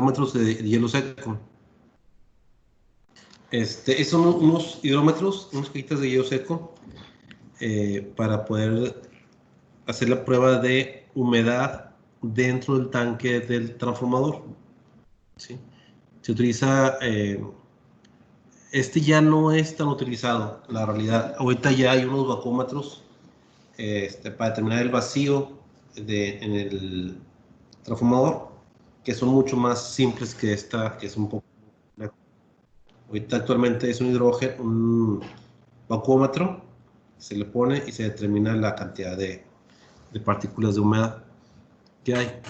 hidrómetros de hielo seco. Estos son unos hidrómetros, unas cajitas de hielo seco para poder hacer la prueba de humedad dentro del tanque del transformador. ¿Sí? Se utiliza, ya no es tan utilizado, la realidad. Ahorita ya hay unos vacúmetros para determinar el vacío en el transformador, que son mucho más simples que esta, que es un poco. Ahorita actualmente es un hidrógeno, un vacúmetro, se le pone y se determina la cantidad de partículas de humedad que hay.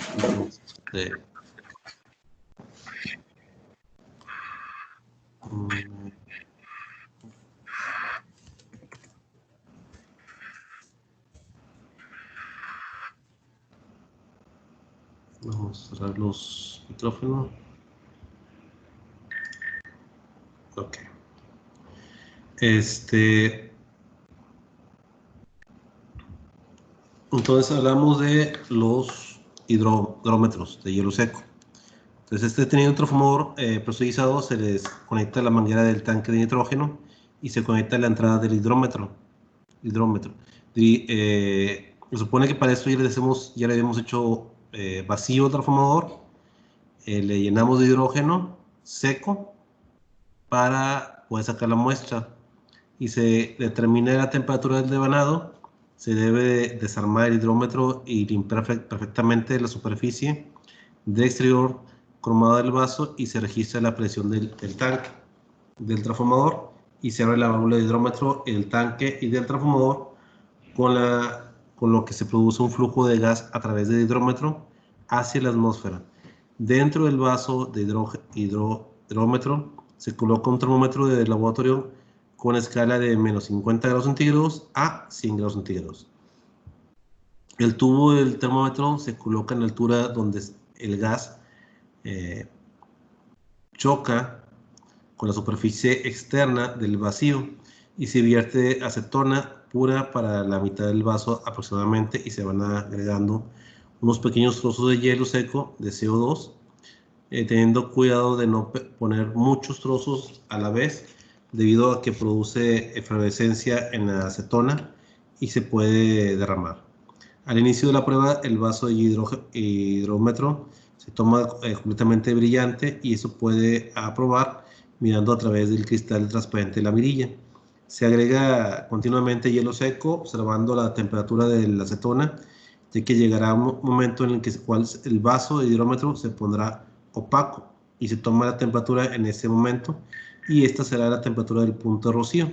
Vamos a cerrar los micrófonos. Ok. Entonces hablamos de los hidrómetros de hielo seco. Entonces teniendo un transformador presurizado, se les conecta la manguera del tanque de nitrógeno y se conecta a la entrada del hidrómetro. Se supone que para esto ya le habíamos hecho vacío al transformador, le llenamos de hidrógeno seco para poder sacar la muestra y se determina la temperatura del devanado. Se debe desarmar el hidrómetro y limpiar perfectamente la superficie del exterior cromado del vaso y se registra la presión del tanque, del transformador, y se abre la válvula de hidrómetro en el tanque y del transformador con lo que se produce un flujo de gas a través del hidrómetro hacia la atmósfera. Dentro del vaso de hidrómetro se coloca un termómetro de laboratorio con escala de menos 50 grados centígrados a 100 grados centígrados. El tubo del termómetro se coloca en la altura donde el gas choca con la superficie externa del vacío y se vierte acetona pura para la mitad del vaso aproximadamente y se van agregando unos pequeños trozos de hielo seco de CO2, teniendo cuidado de no poner muchos trozos a la vez debido a que produce efervescencia en la acetona y se puede derramar. Al inicio de la prueba, el vaso de hidrómetro se toma completamente brillante y eso puede aprobar mirando a través del cristal transparente de la mirilla. Se agrega continuamente hielo seco, observando la temperatura de la acetona, ya que llegará un momento en el que el vaso de hidrómetro se pondrá opaco y se toma la temperatura en ese momento y esta será la temperatura del punto de rocío.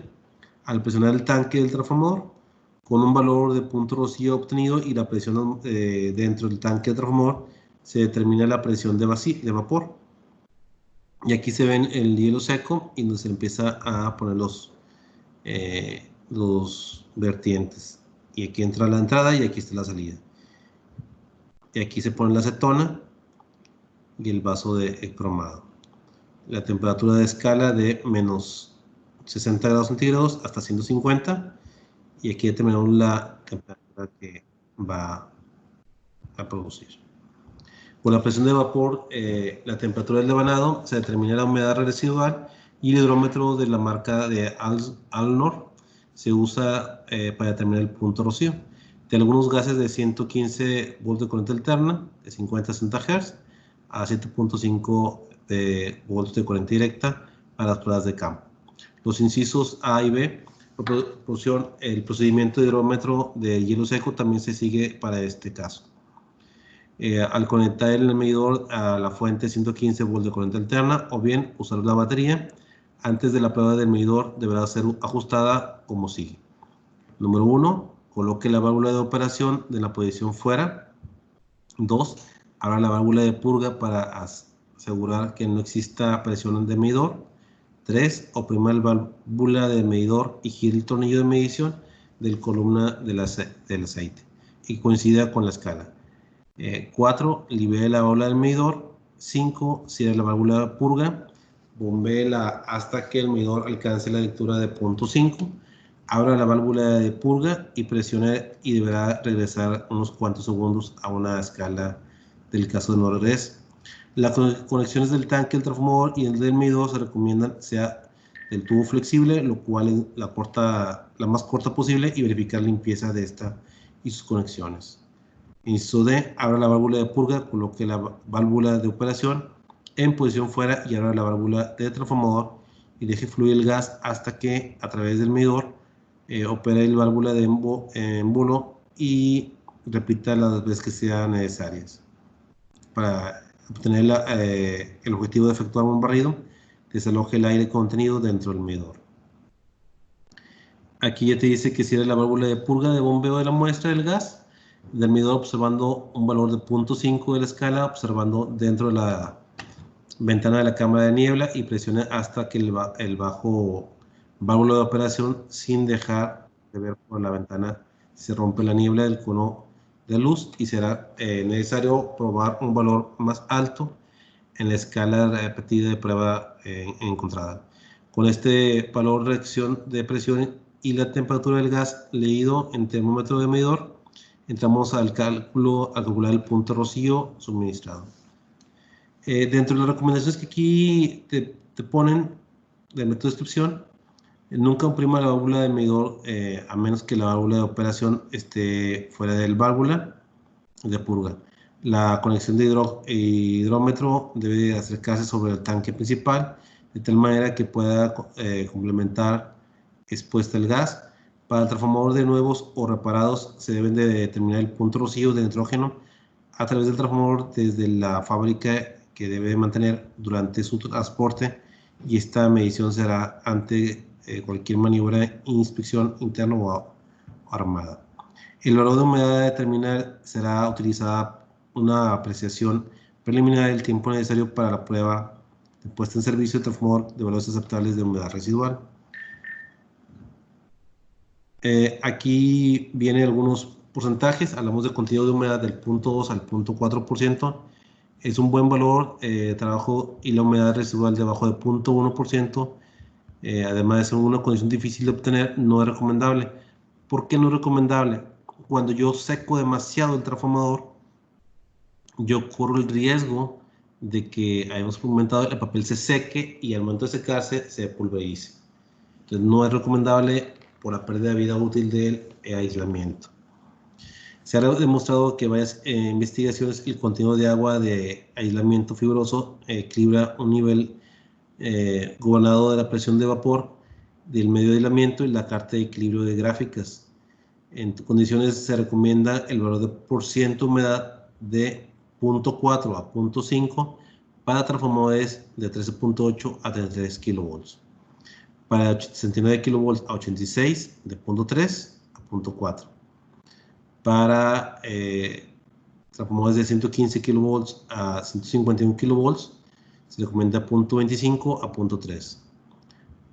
Al presionar el tanque del transformador, con un valor de punto de rocío obtenido y la presión dentro del tanque del transformador, se determina la presión de vapor. Y aquí se ven el hielo seco y donde se empieza a poner los vertientes. Y aquí entra la entrada y aquí está la salida. Y aquí se pone la acetona y el vaso de cromado. La temperatura de escala de menos 60 grados centígrados hasta 150. Y aquí determinamos la temperatura que va a producir. Con la presión de vapor, la temperatura del devanado, se determina la humedad residual y el hidrómetro de la marca de Alnor se usa para determinar el punto rocío. De algunos gases de 115 volts de corriente alterna de 50 a 60 Hz a 7.5 volts de corriente directa para las pruebas de campo. Los incisos A y B, el procedimiento de hidrómetro de hielo seco también se sigue para este caso. Al conectar el medidor a la fuente 115 volts de corriente alterna o bien usar la batería, antes de la prueba del medidor deberá ser ajustada como sigue. Número 1, coloque la válvula de operación de la posición fuera. 2, abra la válvula de purga para asegurar que no exista presión de medidor. 3, oprima la válvula de medidor y gire el tornillo de medición del columna del aceite y coincida con la escala. 4, libere la válvula del medidor. 5, cierre la válvula de purga, bombéela hasta que el medidor alcance la lectura de 0.5. Abra la válvula de purga y presione y deberá regresar unos cuantos segundos a una escala del caso de no regreso. Las conexiones del tanque, el transformador y el del medidor se recomiendan sea del tubo flexible, lo cual es la más corta posible, y verificar limpieza de esta y sus conexiones. Inciso D, abra la válvula de purga, coloque la válvula de operación en posición fuera y abra la válvula de transformador y deje fluir el gas hasta que a través del medidor opere la válvula de embudo y repita las veces que sean necesarias para obtener el objetivo de efectuar un barrido. Desaloje el aire contenido dentro del medidor. Aquí ya te dice que cierre la válvula de purga de bombeo de la muestra del gas del medidor observando un valor de 0.5 de la escala, observando dentro de la ventana de la cámara de niebla, y presione hasta que el bajo válvula de operación sin dejar de ver por la ventana. Se rompe la niebla del cono de luz y será necesario probar un valor más alto en la escala repetida de prueba encontrada. Con este valor de reacción de presión y la temperatura del gas leído en termómetro de medidor, entramos al cálculo, a calcular el punto de rocío suministrado. Dentro de las recomendaciones que aquí te ponen del método de descripción, nunca comprima la válvula de medidor a menos que la válvula de operación esté fuera del válvula de purga. La conexión de hidrómetro debe acercarse sobre el tanque principal de tal manera que pueda complementar expuesta el gas. Para el transformador de nuevos o reparados se deben de determinar el punto rocío de nitrógeno a través del transformador desde la fábrica, que debe mantener durante su transporte, y esta medición será ante cualquier maniobra de inspección interna o armada. El valor de humedad a determinar será utilizada una apreciación preliminar del tiempo necesario para la prueba de puesta en servicio del transformador de valores aceptables de humedad residual. Aquí vienen algunos porcentajes. Hablamos de contenido de humedad del 0.2 al 0.4%. Es un buen valor de trabajo, y la humedad residual debajo de 0.1%. Además de ser una condición difícil de obtener, no es recomendable. ¿Por qué no es recomendable? Cuando yo seco demasiado el transformador, yo corro el riesgo de que, hayamos comentado, el papel se seque y al momento de secarse se pulverice. Entonces no es recomendable por la pérdida de vida útil del aislamiento. Se ha demostrado que varias investigaciones el contenido de agua de aislamiento fibroso equilibra un nivel gobernado de la presión de vapor del medio de aislamiento y la carta de equilibrio de gráficas. En condiciones se recomienda el valor de % humedad de 0.4 a 0.5 para transformadores de 13.8 a 33 kV. Para 69 kV a 86, de 0.3 a 0.4. Para transformadores de 115 kV a 151 kV se recomienda 0.25 a 0.3.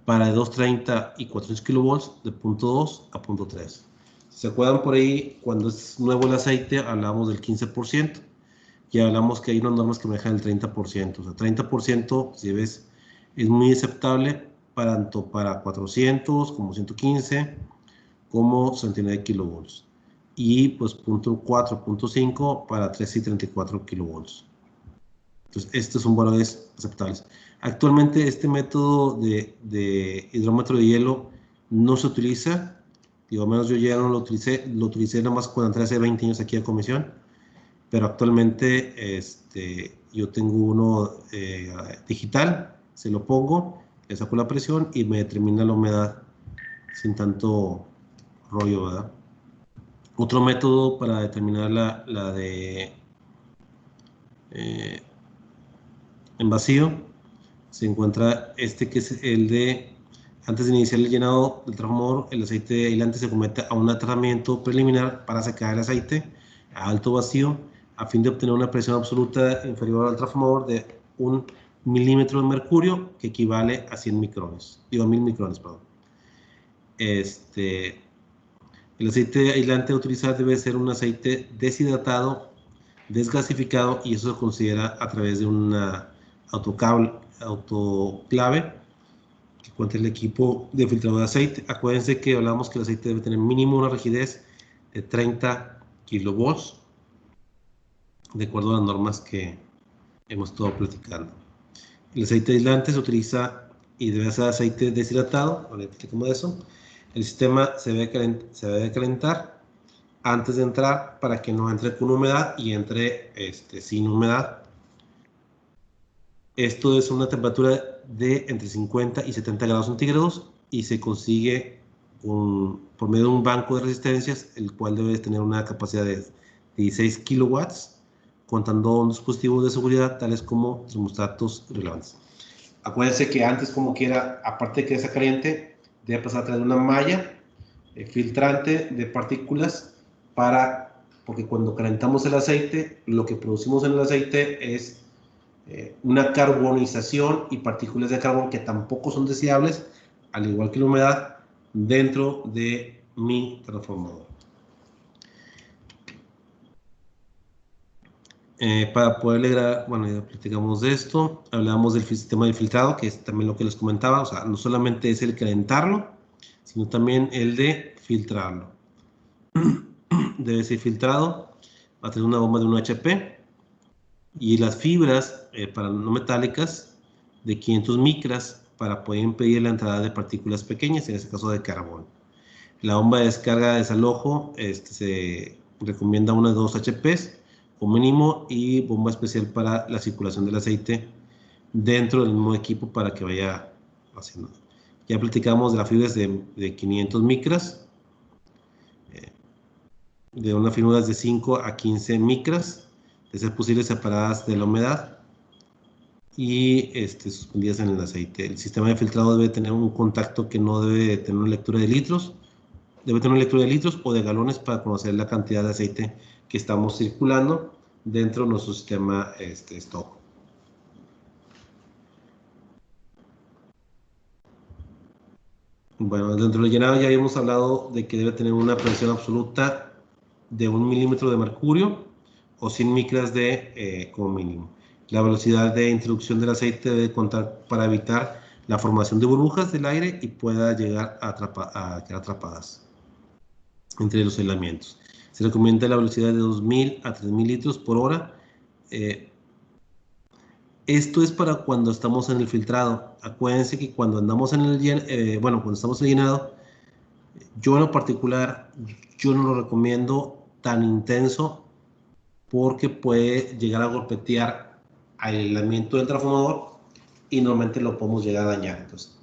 Para 230 y 400 kV de 0.2 a 0.3. ¿Se acuerdan por ahí cuando es nuevo el aceite hablamos del 15%? Y hablamos que hay unas normas que manejan el 30%. O sea, 30%, si ves, es muy aceptable tanto para 400 como 115 como 69 kV. Y pues 0.4, 0.5 para 13 y 34 kV. Entonces, estos son valores aceptables. Actualmente este método de hidrómetro de hielo no se utiliza. Digo, al menos yo ya no lo utilicé nada más cuando entré hace 20 años aquí a comisión, pero actualmente yo tengo uno digital, se lo pongo, le saco la presión y me determina la humedad sin tanto rollo, ¿verdad? Otro método para determinar la de en vacío se encuentra que es el de, antes de iniciar el llenado del transformador, el aceite aislante se somete a un tratamiento preliminar para secar el aceite a alto vacío a fin de obtener una presión absoluta inferior al transformador de 1 milímetro de mercurio, que equivale a 100 micrones, digo 1000 micrones, perdón. El aceite aislante a utilizar debe ser un aceite deshidratado, desgasificado, y eso se considera a través de una autoclave que cuenta el equipo de filtrado de aceite. Acuérdense que hablamos que el aceite debe tener mínimo una rigidez de 30 kilovolts, de acuerdo a las normas que hemos estado platicando. El aceite aislante se utiliza y debe ser aceite deshidratado. Ahora explicamos eso. El sistema se debe calentar antes de entrar para que no entre con humedad y entre sin humedad. Esto es una temperatura de entre 50 y 70 grados centígrados y se consigue por medio de un banco de resistencias, el cual debe tener una capacidad de 16 kilowatts, contando con dispositivos de seguridad tales como termostatos relevantes. Acuérdense que antes, como quiera, aparte de que está caliente, debe pasar a través de una malla filtrante de partículas porque cuando calentamos el aceite, lo que producimos en el aceite es una carbonización y partículas de carbón que tampoco son deseables, al igual que la humedad, dentro de mi transformador. Para poder lograr, bueno, ya platicamos de esto, hablamos del sistema de filtrado, que es también lo que les comentaba, o sea, no solamente es el calentarlo, sino también el de filtrarlo. Debe ser filtrado a través de una bomba de 1 HP y las fibras para no metálicas de 500 micras para poder impedir la entrada de partículas pequeñas, en este caso de carbón. La bomba de descarga de desalojo se recomienda una de 2 HPs o mínimo y bomba especial para la circulación del aceite dentro del mismo equipo para que vaya haciendo. Ya platicamos de las fibras de 500 micras, de unas fibras de 5 a 15 micras, de ser posible separadas de la humedad y suspendidas en el aceite. El sistema de filtrado debe tener un contacto que no debe tener una lectura de litros, debe tener una lectura de litros o de galones para conocer la cantidad de aceite que estamos circulando dentro de nuestro sistema stock. Bueno, dentro del llenado ya habíamos hablado de que debe tener una presión absoluta de 1 milímetro de mercurio o 100 micras como mínimo. La velocidad de introducción del aceite debe contar para evitar la formación de burbujas del aire y pueda llegar a quedar atrapadas entre los aislamientos. Se recomienda la velocidad de 2.000 a 3.000 litros por hora. Esto es para cuando estamos en el filtrado. Acuérdense que cuando andamos en el cuando estamos en el llenado, yo en lo particular, yo no lo recomiendo tan intenso porque puede llegar a golpetear al aislamiento del transformador y normalmente lo podemos llegar a dañar. Entonces,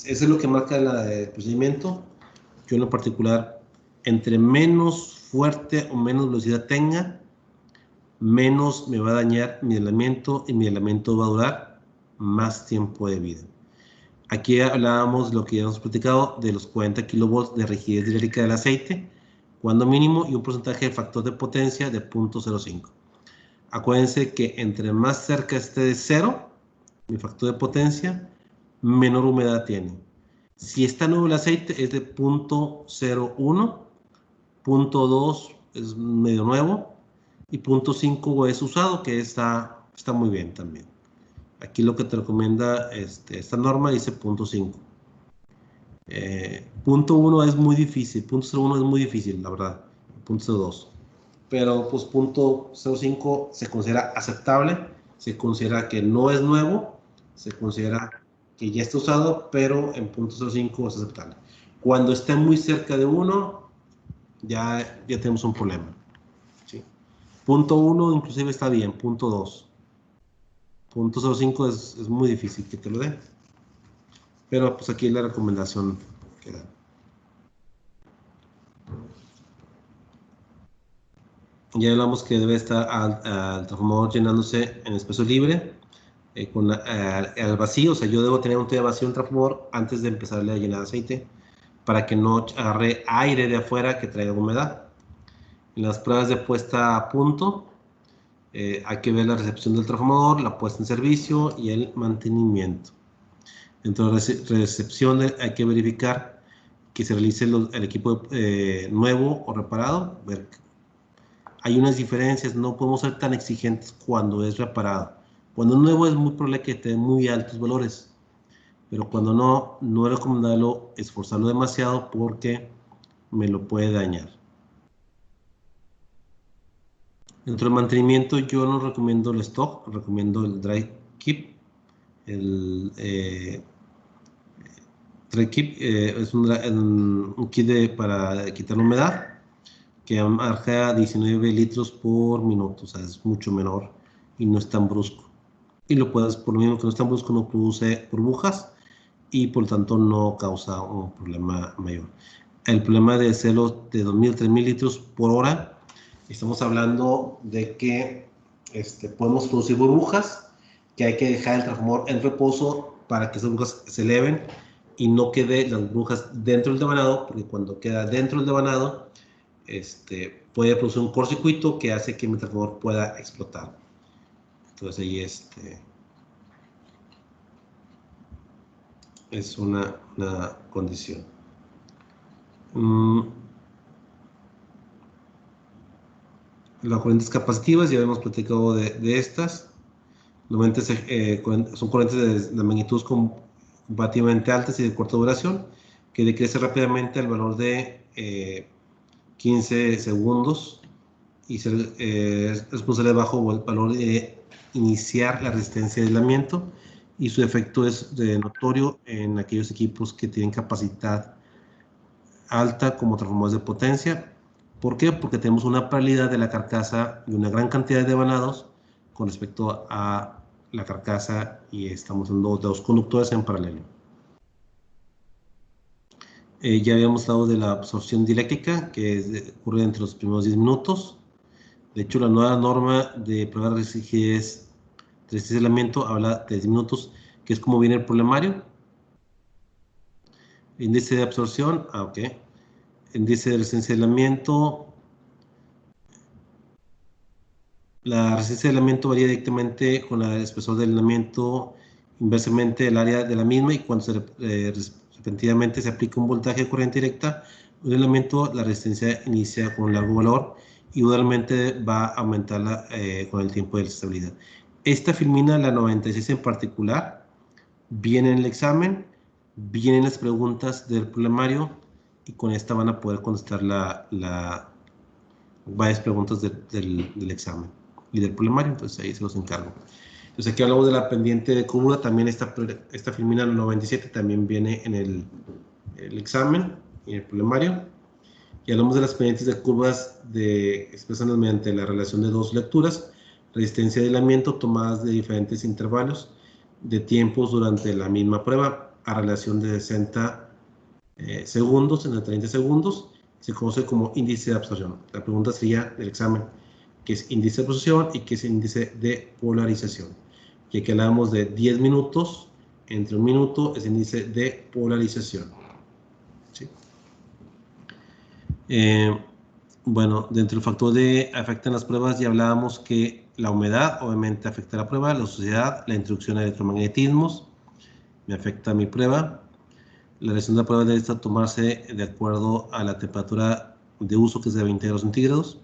eso es lo que marca el procedimiento. Yo en lo particular, entre menos fuerte o menos velocidad tenga, menos me va a dañar mi aislamiento y mi aislamiento va a durar más tiempo de vida. Aquí hablábamos lo que ya hemos platicado de los 40 kilovolts de rigidez dieléctrica del aceite, cuando mínimo, y un porcentaje de factor de potencia de 0.05. Acuérdense que entre más cerca esté de 0, mi factor de potencia, menor humedad tiene. Si está nuevo el aceite es de 0.01, 0.2 es medio nuevo y 0.5 es usado, que está muy bien también. Aquí lo que te recomienda esta norma dice 0.5. 0.1 es muy difícil, 0.01 es muy difícil, la verdad, 0.02. Pero pues 0.05 se considera aceptable, se considera que no es nuevo, se considera que ya está usado, pero en 0.05 es aceptable. Cuando esté muy cerca de 1, ya tenemos un problema. ¿Sí? 0.1 inclusive está bien, 0.2. 0.05 es muy difícil que te lo dé. Pero pues aquí es la recomendación que da. Ya hablamos que debe estar al transformador llenándose en espacio libre, al vacío. O sea, yo debo tener un tanque vacío en transformador antes de empezarle a llenar aceite para que no agarre aire de afuera que traiga humedad. En las pruebas de puesta a punto, hay que ver la recepción del transformador, la puesta en servicio y el mantenimiento. Dentro de la recepción hay que verificar que se realice el equipo nuevo o reparado. Hay unas diferencias, no podemos ser tan exigentes cuando es reparado. Cuando es nuevo es muy probable que esté muy altos valores, pero cuando no es recomendable esforzarlo demasiado porque me lo puede dañar. Dentro del mantenimiento yo no recomiendo el stock, recomiendo el dry keep. El dry keep es un kit para quitar la humedad que marca 19 litros por minuto, o sea, es mucho menor y no es tan brusco. Y lo puedes, por lo mismo que no es tan brusco, no produce burbujas y por lo tanto no causa un problema mayor. El problema de hacerlo de 2.000, 3.000 litros por hora, estamos hablando de que podemos producir burbujas, que hay que dejar el transformador en reposo para que esas burbujas se eleven y no quede las burbujas dentro del devanado, porque cuando queda dentro del devanado, puede producir un cortocircuito que hace que el transformador pueda explotar. Entonces ahí es una condición. Las corrientes capacitivas, ya hemos platicado de estas. Normalmente son corrientes de magnitudes comparativamente altas y de corta duración, que decrece rápidamente al valor de 15 segundos y es responsable bajo el valor de iniciar la resistencia de aislamiento, y su efecto es notorio en aquellos equipos que tienen capacidad alta como transformadores de potencia. ¿Por qué? Porque tenemos una paralelidad de la carcasa y una gran cantidad de devanados con respecto a la carcasa, y estamos en dos conductores en paralelo. Ya habíamos hablado de la absorción dieléctrica, que ocurre entre los primeros 10 minutos. De hecho, la nueva norma de prueba de rigidez de aislamiento habla de 10 minutos, que es como viene el problemario. Índice de absorción, ok. Índice de resistencia de aislamiento. La resistencia del aislamiento varía directamente con el espesor del aislamiento, inversamente el área de la misma, y cuando repentinamente se aplica un voltaje de corriente directa, un aislamiento, la resistencia inicia con un largo valor y usualmente va a aumentar con el tiempo de la estabilidad. Esta filmina, la 96 en particular, viene en el examen, vienen las preguntas del problemario, y con esta van a poder contestar varias preguntas del examen y del problemario, entonces ahí se los encargo. Entonces aquí hablamos de la pendiente de curva, también esta filmina 97 también viene en el examen y el problemario. Y hablamos de las pendientes de curvas expresadas mediante la relación de dos lecturas, resistencia de aislamiento tomadas de diferentes intervalos de tiempos durante la misma prueba, a relación de 60 segundos en 30 segundos, se conoce como índice de absorción. La pregunta sería del examen, ¿qué es índice de absorción y qué es índice de polarización? Y aquí hablamos de 10 minutos, entre un minuto es índice de polarización. ¿Sí? Bueno, dentro del factor de afectan las pruebas, ya hablábamos que la humedad obviamente afecta la prueba, la suciedad, la introducción de electromagnetismos, me afecta mi prueba. La realización de la prueba debe tomarse de acuerdo a la temperatura de uso, que es de 20 grados centígrados.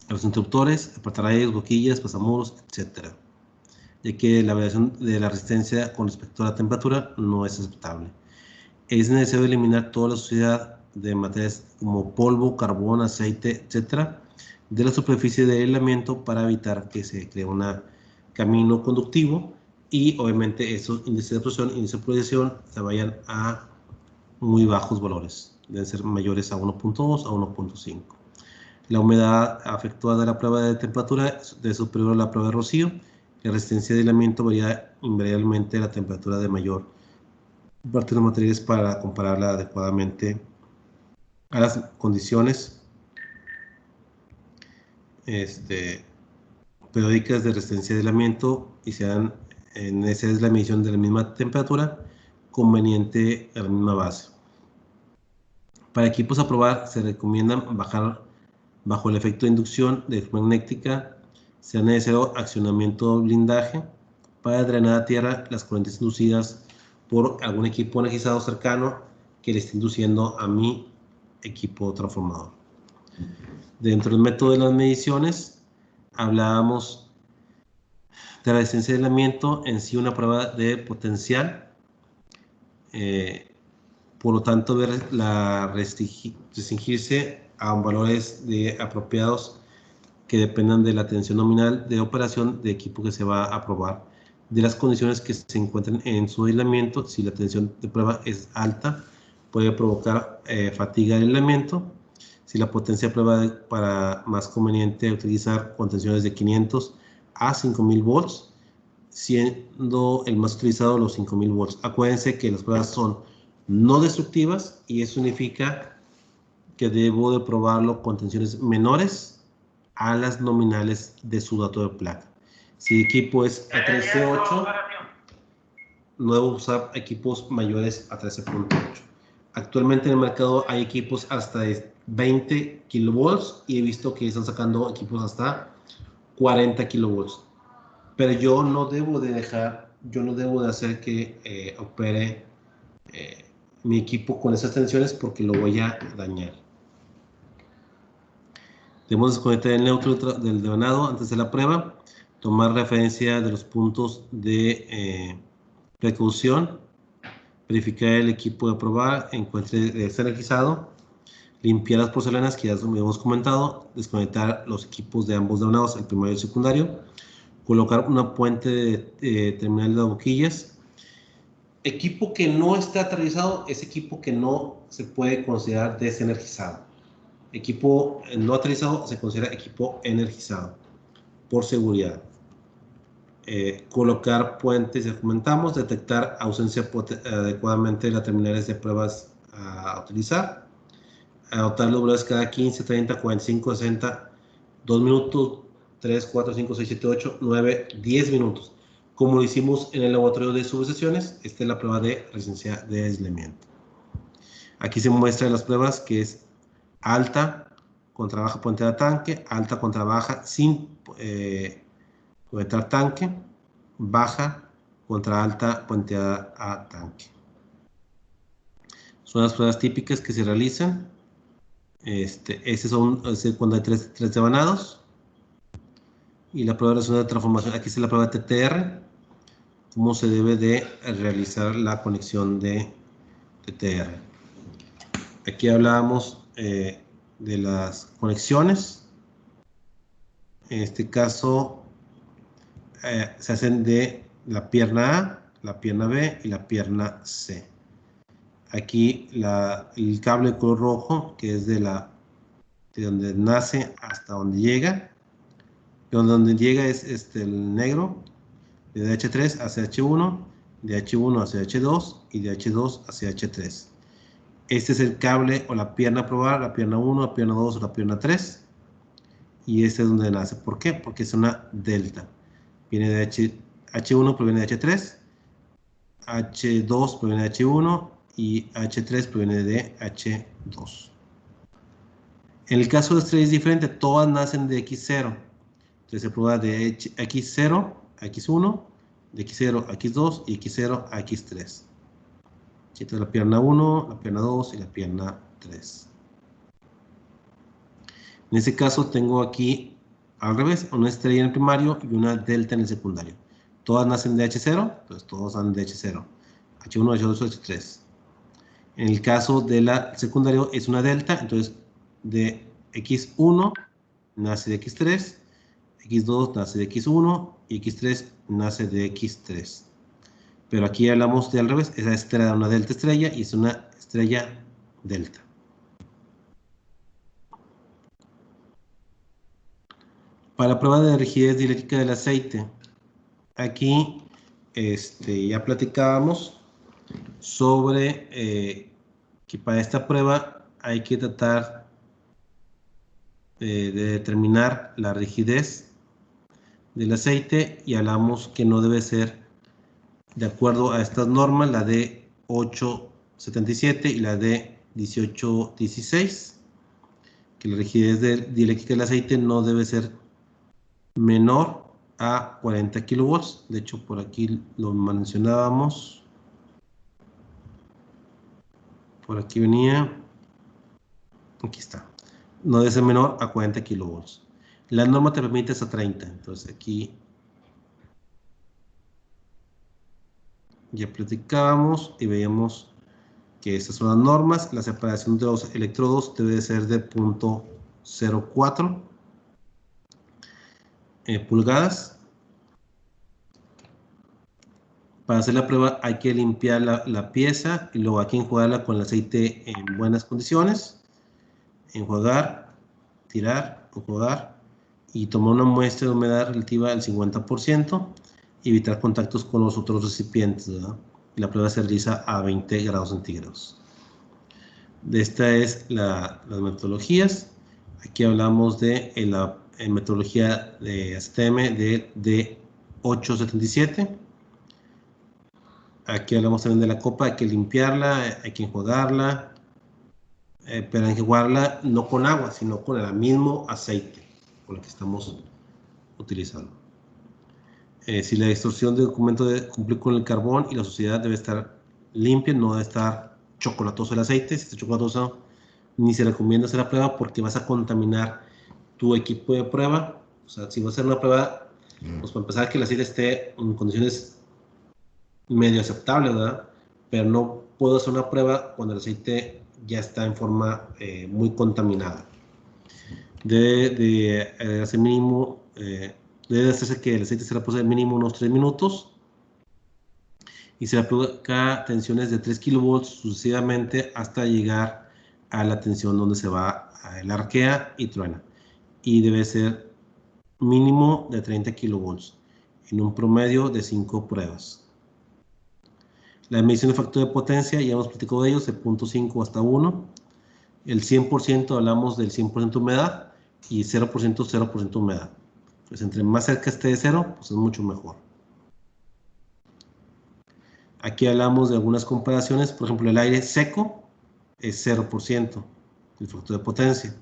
Los interruptores, apartarrayos, boquillas, pasamuros, etc. Ya que la variación de la resistencia con respecto a la temperatura no es aceptable. Es necesario eliminar toda la suciedad de materias como polvo, carbón, aceite, etc. de la superficie del aislamiento para evitar que se cree un camino conductivo, y obviamente esos índices de absorción y índices de polarización se vayan a muy bajos valores, deben ser mayores a 1.2 a 1.5. La humedad efectuada de la prueba de temperatura es superior a la prueba de rocío. La resistencia de aislamiento varía invariablemente a la temperatura de mayor parte de los materiales para compararla adecuadamente a las condiciones periódicas de resistencia de aislamiento, y se dan en esa es la medición de la misma temperatura conveniente a la misma base. Para equipos a probar se recomiendan bajar bajo el efecto de inducción electromagnética, sea necesario accionamiento de blindaje para drenar a tierra las corrientes inducidas por algún equipo energizado cercano que le esté induciendo a mi equipo transformador. Dentro del método de las mediciones, hablábamos de la resistencia de aislamiento en sí, una prueba de potencial. Por lo tanto, restringirse a valores apropiados que dependan de la tensión nominal de operación de equipo que se va a probar, de las condiciones que se encuentran en su aislamiento. Si la tensión de prueba es alta, puede provocar fatiga del aislamiento. Si la potencia de prueba para más conveniente utilizar con tensiones de 500 a 5000 volts, siendo el más utilizado los 5000 volts. Acuérdense que las pruebas son no destructivas y eso significa que debo de probarlo con tensiones menores a las nominales de su dato de placa. Si el equipo es a 13.8, no debo usar equipos mayores a 13.8. Actualmente en el mercado hay equipos hasta de 20 kilovolts y he visto que están sacando equipos hasta 40 kilovolts. Pero yo no debo de hacer que opere mi equipo con esas tensiones porque lo voy a dañar. Debemos desconectar el neutro del devanado antes de la prueba, tomar referencia de los puntos de precaución, verificar el equipo de probar, encuentre energizado, limpiar las porcelanas que ya hemos comentado, desconectar los equipos de ambos devanados, el primario y el secundario, colocar una puente de terminal de boquillas. Equipo que no está aterrizado es equipo que no se puede considerar desenergizado. Equipo no aterrizado se considera equipo energizado por seguridad. Colocar puentes, ya comentamos, detectar ausencia adecuadamente de las terminales de pruebas a utilizar, adoptar los valores cada 15, 30, 45, 60, 2 minutos, 3, 4, 5, 6, 7, 8, 9, 10 minutos. Como lo hicimos en el laboratorio de subestaciones, esta es la prueba de resistencia de aislamiento. Aquí se muestran las pruebas que es alta contra baja puenteada a tanque, alta contra baja sin conectar tanque, baja contra alta puenteada a tanque. Son las pruebas típicas que se realizan. Son cuando hay tres devanados. Y la prueba de transformación, aquí está la prueba de TTR, cómo se debe de realizar la conexión de TTR. Aquí hablábamos de las conexiones. En este caso se hacen de la pierna A, la pierna B y la pierna C. Aquí el cable de color rojo, que es de donde nace hasta donde llega. Donde llega es el negro, de H3 hacia H1, de H1 hacia H2 y de H2 hacia H3. Este es el cable o la pierna a probar, la pierna 1, la pierna 2 o la pierna 3. Y este es donde nace. ¿Por qué? Porque es una delta. Viene de H1 proviene de H3, H2 proviene de H1 y H3 proviene de H2. En el caso de estrellas diferentes, todas nacen de X0. Entonces se prueba de X0 a X1, de X0 a X2 y X0 a X3. Esta es la pierna 1, la pierna 2 y la pierna 3. En este caso tengo aquí al revés, una estrella en el primario y una delta en el secundario. Todas nacen de H0, pues todos nacen de H0. H1, H2, H3. En el caso de la secundario es una delta, entonces de X1 nace de X3, X2 nace de X1 y X3 nace de X3. Pero aquí hablamos de al revés, esa estrella es una delta estrella y es una estrella delta. Para la prueba de rigidez dieléctrica del aceite, aquí ya platicábamos sobre que para esta prueba hay que tratar de determinar la rigidez del aceite y hablamos que no debe ser de acuerdo a estas normas, la de 877 y la de 1816, que la rigidez dieléctrica del aceite no debe ser menor a 40 kilovolts. De hecho, por aquí lo mencionábamos. Por aquí venía. Aquí está. No debe ser menor a 40 kilovolts. La norma te permite hasta 30. Entonces aquí ya platicábamos y veíamos que estas son las normas. La separación de los electrodos debe ser de 0.04. pulgadas. Para hacer la prueba hay que limpiar la pieza y luego hay que enjuagarla con el aceite en buenas condiciones. Enjuagar, tirar, enjuagar y tomar una muestra de humedad relativa al 50%. Evitar contactos con los otros recipientes, ¿verdad? Y la prueba se realiza a 20 grados centígrados. De esta es las metodologías. Aquí hablamos de la metodología de ASTM de D877. Aquí hablamos también de la copa, hay que limpiarla, hay que enjuagarla, pero hay que enjuagarla no con agua, sino con el mismo aceite con el que estamos utilizando. Si la extrusión de documento debe cumplir con el carbón y la suciedad debe estar limpia, no debe estar chocolatoso el aceite. Si está chocolatoso, ni se recomienda hacer la prueba porque vas a contaminar tu equipo de prueba. O sea, si vas a hacer una prueba, pues para empezar que el aceite esté en condiciones medio aceptables, ¿verdad? Pero no puedo hacer una prueba cuando el aceite ya está en forma muy contaminada. Debe hacer mínimo, debe hacerse que el aceite se repose mínimo unos 3 minutos y se aplica tensiones de 3 kilovolts sucesivamente hasta llegar a la tensión donde se va el arquea y truena. Y debe ser mínimo de 30 kilovolts en un promedio de 5 pruebas. La medición de factor de potencia, ya hemos platicado de ellos, de 0.5 hasta 1. El 100% hablamos del 100% humedad y 0% 0% humedad. Pues entre más cerca esté de 0, pues es mucho mejor. Aquí hablamos de algunas comparaciones. Por ejemplo, el aire seco es 0% el factor de potencia.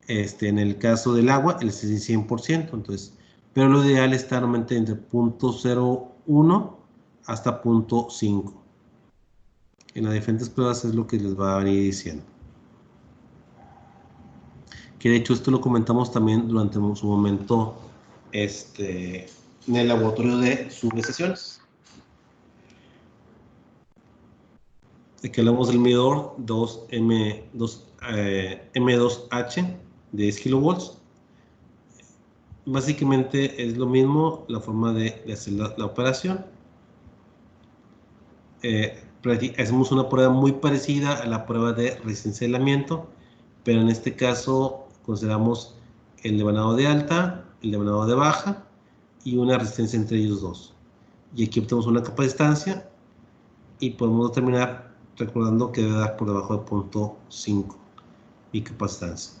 En el caso del agua, el 100%. Entonces, pero lo ideal está normalmente entre 0.01 hasta 0.5. En las diferentes pruebas es lo que les va a venir diciendo. Que de hecho esto lo comentamos también durante su momento en el laboratorio de subestaciones. Aquí hablamos del medidor 2M2H de 10 kilovolts. Básicamente es lo mismo la forma de hacer la operación. Hacemos una prueba muy parecida a la prueba de resistencia de aislamiento, pero en este caso consideramos el devanado de alta, el devanado de baja y una resistencia entre ellos dos. Y aquí obtenemos una capacitancia y podemos determinar, recordando que debe dar por debajo de 0.5 y capacitancia.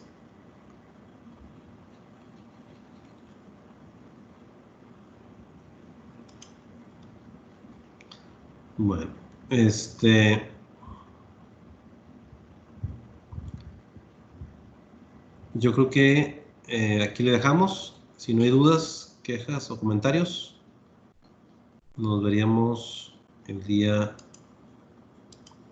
Bueno, yo creo que aquí le dejamos. Si no hay dudas, quejas o comentarios, nos veríamos el día